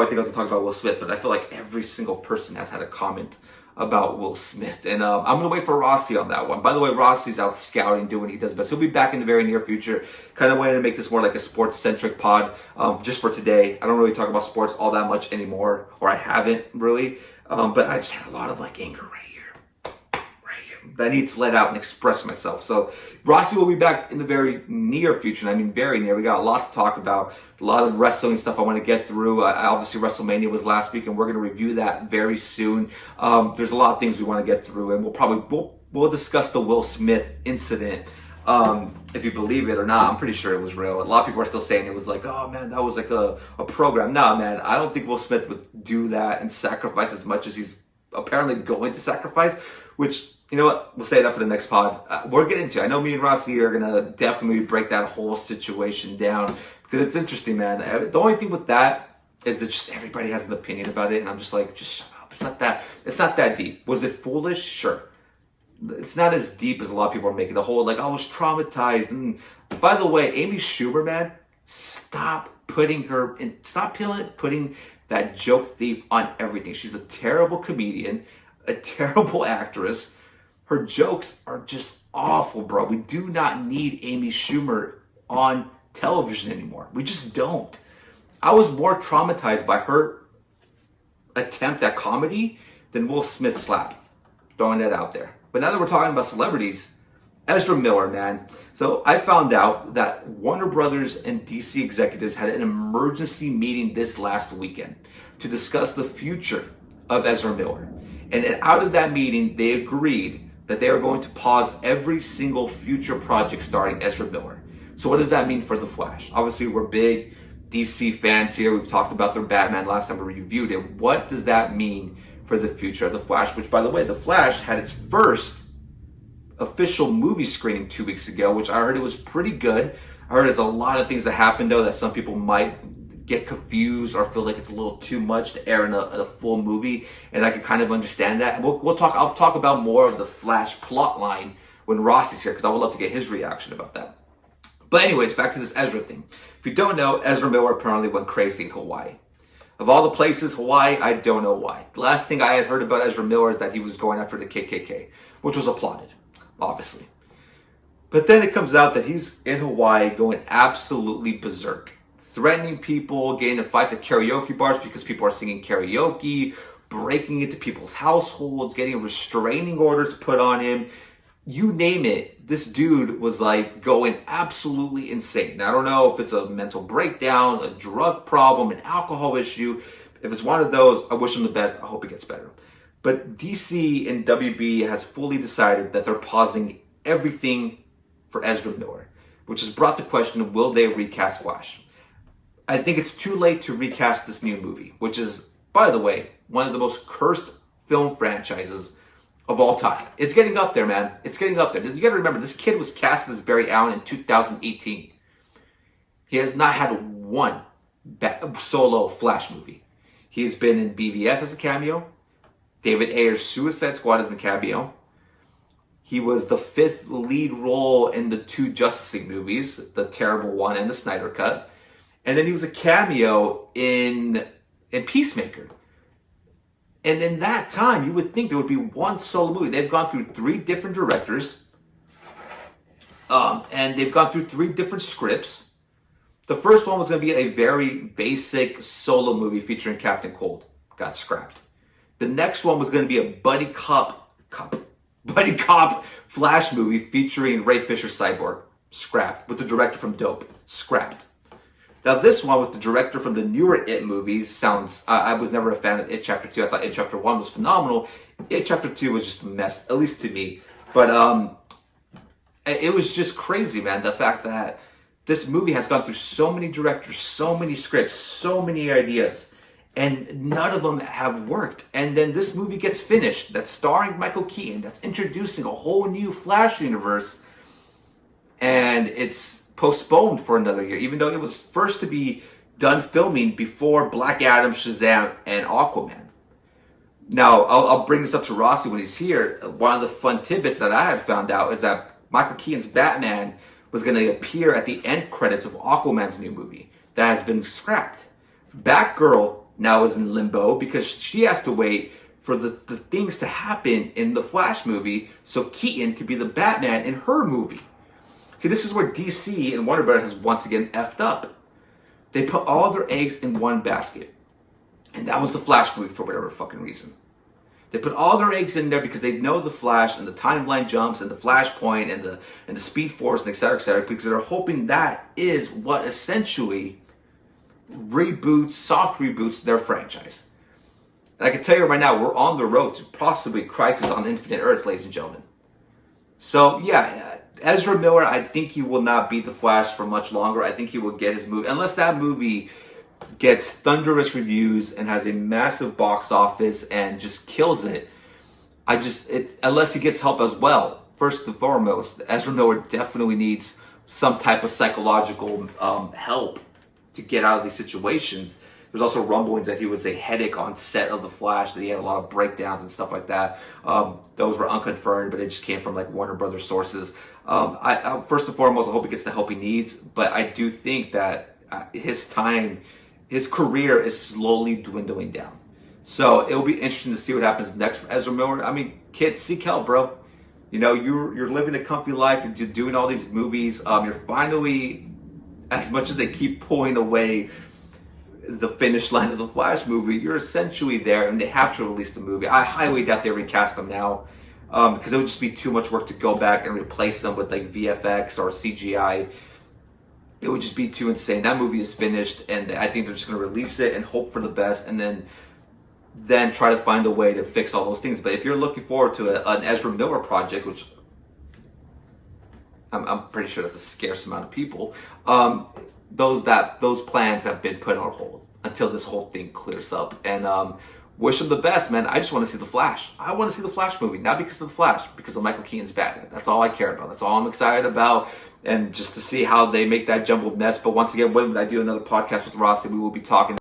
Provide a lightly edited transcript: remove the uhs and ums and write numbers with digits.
I think I was going to talk about Will Smith, but I feel like every single person has had a comment about Will Smith. And I'm going to wait for Rossi on that one. By the way, Rossi's out scouting, doing what he does best. He'll be back in the very near future. Kind of wanted to make this more like a sports-centric pod just for today. I don't really talk about sports all that much anymore, or I haven't really. But I just had a lot of like anger right here that I need to let out and express myself. So Rossi will be back in the very near future. And I mean very near. We got a lot to talk about. A lot of wrestling stuff I want to get through. Obviously WrestleMania was last week, and we're going to review that very soon. There's a lot of things we want to get through, and we'll discuss the Will Smith incident. If you believe it or not, I'm pretty sure it was real. A lot of people are still saying it was like, oh man, that was like a program. Nah, man, I don't think Will Smith would do that and sacrifice as much as he's apparently going to sacrifice, which, you know what, we'll say that for the next pod. We're getting to, I know me and Rossi are going to definitely break that whole situation down, because it's interesting, man. The only thing with that is that just everybody has an opinion about it, and I'm just like, just shut up. It's not that deep. Was it foolish? Sure. It's not as deep as a lot of people are making the whole, like, I was traumatized. And by the way, Amy Schumer, man, stop putting that joke thief on everything. She's a terrible comedian, a terrible actress. Her jokes are just awful, bro. We do not need Amy Schumer on television anymore. We just don't. I was more traumatized by her attempt at comedy than Will Smith's slap. Throwing that out there. But now that we're talking about celebrities, Ezra Miller, man. So I found out that Warner Brothers and DC executives had an emergency meeting this last weekend to discuss the future of Ezra Miller. And out of that meeting, they agreed that they are going to pause every single future project starring Ezra Miller. So what does that mean for The Flash? Obviously, we're big DC fans here. We've talked about their Batman last time we reviewed it. What does that mean for the future of The Flash? Which, by the way, The Flash had its first official movie screening 2 weeks ago, which I heard it was pretty good. I heard there's a lot of things that happened, though, that some people might get confused or feel like it's a little too much to air in a full movie, and I can kind of understand that. And I'll talk about more of the Flash plot line when Ross is here, because I would love to get his reaction about that. But anyways, back to this Ezra thing. If you don't know, Ezra Miller apparently went crazy in Hawaii. Of all the places, Hawaii, I don't know why. The last thing I had heard about Ezra Miller is that he was going after the KKK, which was applauded, obviously. But then it comes out that he's in Hawaii going absolutely berserk, threatening people, getting in fights at karaoke bars because people are singing karaoke, breaking into people's households, getting restraining orders put on him. You name it, this dude was like going absolutely insane. Now, I don't know if it's a mental breakdown, a drug problem, an alcohol issue. If it's one of those, I wish him the best. I hope it gets better. But DC and WB has fully decided that they're pausing everything for Ezra Miller, which has brought the question, will they recast Flash? I think it's too late to recast this new movie, which is, by the way, one of the most cursed film franchises of all time. It's getting up there, man. It's getting up there. You gotta remember, this kid was cast as Barry Allen in 2018. He has not had one solo Flash movie. He's been in BVS as a cameo, David Ayer's Suicide Squad as a cameo. He was the 5th lead role in the 2 Justice League movies, the terrible one and the Snyder Cut. And then he was a cameo in Peacemaker. And in that time, you would think there would be one solo movie. They've gone through 3 different directors. And they've gone through 3 different scripts. The first one was going to be a very basic solo movie featuring Captain Cold. Got scrapped. The next one was going to be a buddy cop Flash movie featuring Ray Fisher Cyborg. Scrapped. With the director from Dope. Scrapped. Now this one with the director from the newer It movies sounds... I was never a fan of It Chapter 2. I thought It Chapter 1 was phenomenal. It Chapter 2 was just a mess, at least to me. But it was just crazy, man. The fact that this movie has gone through so many directors, so many scripts, so many ideas, and none of them have worked. And then this movie gets finished, that's starring Michael Keaton, that's introducing a whole new Flash universe, and it's postponed for another year, even though it was first to be done filming before Black Adam, Shazam, and Aquaman. Now, I'll bring this up to Rossi when he's here. One of the fun tidbits that I had found out is that Michael Keaton's Batman was going to appear at the end credits of Aquaman's new movie. That has been scrapped. Batgirl now is in limbo because she has to wait for the things to happen in the Flash movie so Keaton could be the Batman in her movie. See, this is where DC and Warner Bros. Has once again effed up. They put all their eggs in one basket. And that was the Flash movie for whatever fucking reason. They put all their eggs in there because they know the Flash and the timeline jumps and the Flashpoint and the Speed Force and et cetera, because they're hoping that is what essentially soft reboots their franchise. And I can tell you right now, we're on the road to possibly Crisis on Infinite Earths, ladies and gentlemen. So, yeah, Ezra Miller, I think he will not beat the Flash for much longer. I think he will get his movie, unless that movie gets thunderous reviews and has a massive box office and just kills it. Unless he gets help as well. First and foremost, Ezra Miller definitely needs some type of psychological help to get out of these situations. There's also rumblings that he was a headache on set of The Flash, that he had a lot of breakdowns and stuff like that. Those were unconfirmed, but it just came from like Warner Brothers sources. I first and foremost, I hope he gets the help he needs, but I do think that his career is slowly dwindling down. So it'll be interesting to see what happens next for Ezra Miller. I mean, kids, seek help, bro. You know, you're living a comfy life. You're doing all these movies. You're finally, as much as they keep pulling away the finish line of the Flash movie, you're essentially there, and they have to release the movie. I highly doubt they recast them now, because it would just be too much work to go back and replace them with like VFX or CGI. It would just be too insane. That movie is finished, and I think they're just going to release it and hope for the best, and then try to find a way to fix all those things. But if you're looking forward to an Ezra Miller project, which I'm pretty sure that's a scarce amount of people, those plans have been put on hold until this whole thing clears up. And wish him the best, man. I just want to see the Flash. I want to see the Flash movie, not because of the Flash, because of Michael Keaton's Batman. That's all I care about. That's all I'm excited about. And just to see how they make that jumbled mess. But once again, when I do another podcast with Rossi, we will be talking